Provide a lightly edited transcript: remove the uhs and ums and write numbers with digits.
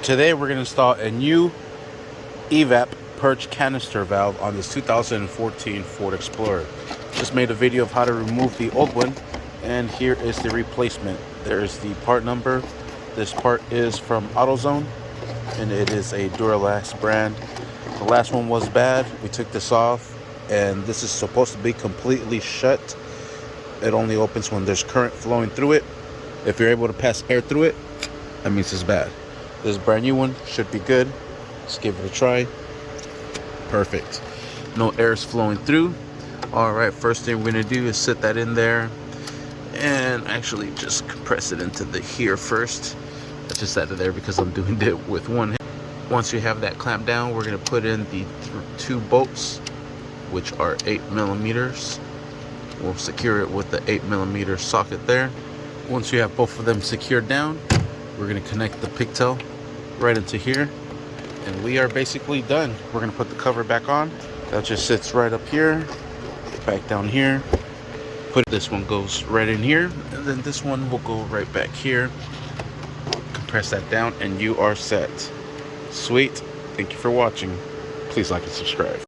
Today we're going to install a new Evap Purge canister valve on this 2014 Ford Explorer. Just made a video of how to remove the old one, and here is the replacement. There's the part number. This part is from AutoZone, and it is a Duralax brand. The last one was bad. We took this off, and this is supposed to be completely shut. It only opens when there's current flowing through it. If you're able to pass air through it, that means it's bad. This brand new one should be good. Let's give it a try. Perfect. No air is flowing through. All right, first thing we're gonna do is sit that in there and actually just compress it into the here first. I just added there because I'm doing it with one hand. Once you have that clamped down, we're gonna put in the two bolts, which are 8mm. We'll secure it with the 8mm socket there. Once you have both of them secured down, we're gonna connect the pigtail right into here, and we are basically done. We're gonna put the cover back on. That just sits right up here, back down here. This one goes right in here, and then this one will go right back here. Compress that down, and you are set. Sweet. Thank you for watching. Please like and subscribe.